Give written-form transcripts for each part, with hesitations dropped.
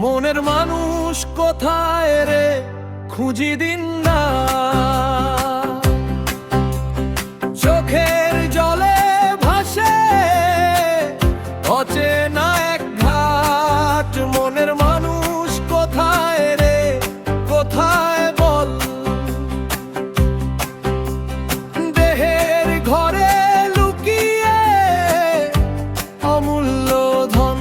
মনের মানুষ কোথায় রে, খুঁজি দিন না। চোখের জলে ভাসে অচেনা এক ঘাট। মনের মানুষ কোথায় রে, কোথায় বল? দেহের ঘরে লুকিয়ে অমূল্য ধন।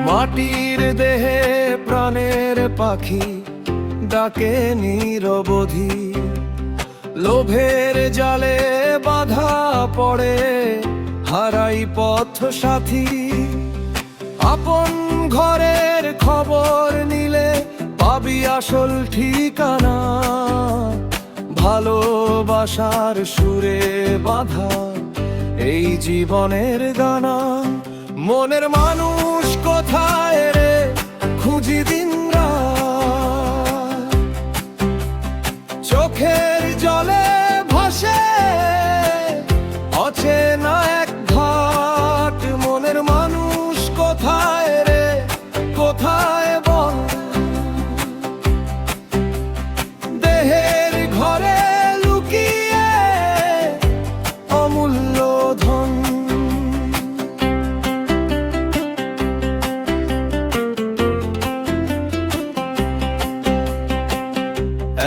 মাটির দেহে প্রাণের পাখি ডাকে নিরবধি। লোভের জালে বাধা পড়ে হারাই পথ সাথী। আপন ঘরের খবর নিলে পাবি আসল ঠিকানা। ভালোবাসার সুরে বাঁধা এই জীবনের গানা। মনের মানুষ কোথায় রে, খুঁজি দিন রাত। চোখের জলে ভাসে অচেনা এক ঘাট। মনের মানুষ কোথায় রে, কোথায় বল? দেহের ঘরে লুকিয়ে অমূল্য ধন।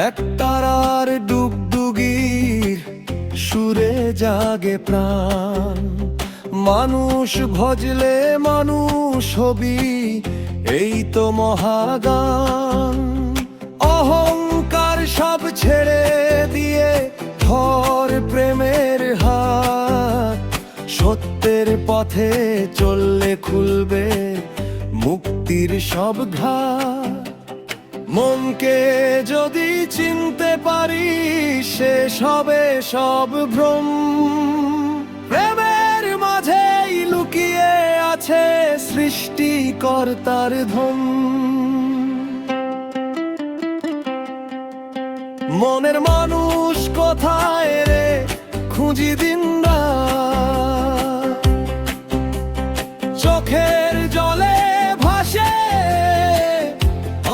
এক তারার ডুগডুগির সুরে জাগে প্রাণ। মানুষ ভজলে মানুষ হবি, এই তো মহাগান। অহংকার সব ছেড়ে দিয়ে ধর প্রেমের হাত। সত্যের পথে চললে খুলবে মুক্তির সব ঘাট। মনকে যদি চিনতে পারি, শেষ হবে সব ভ্রম। প্রেমের মাঝেই লুকিয়ে আছে সৃষ্টিকর্তার ধন। মনের মানুষ কোথায় রে, খুঁজি দিন রাত। চোখের জলে ভাসে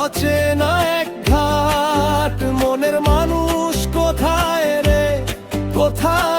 অচেনা এক ঘাট। মনের মানুষ কোথায় রে, কোথায়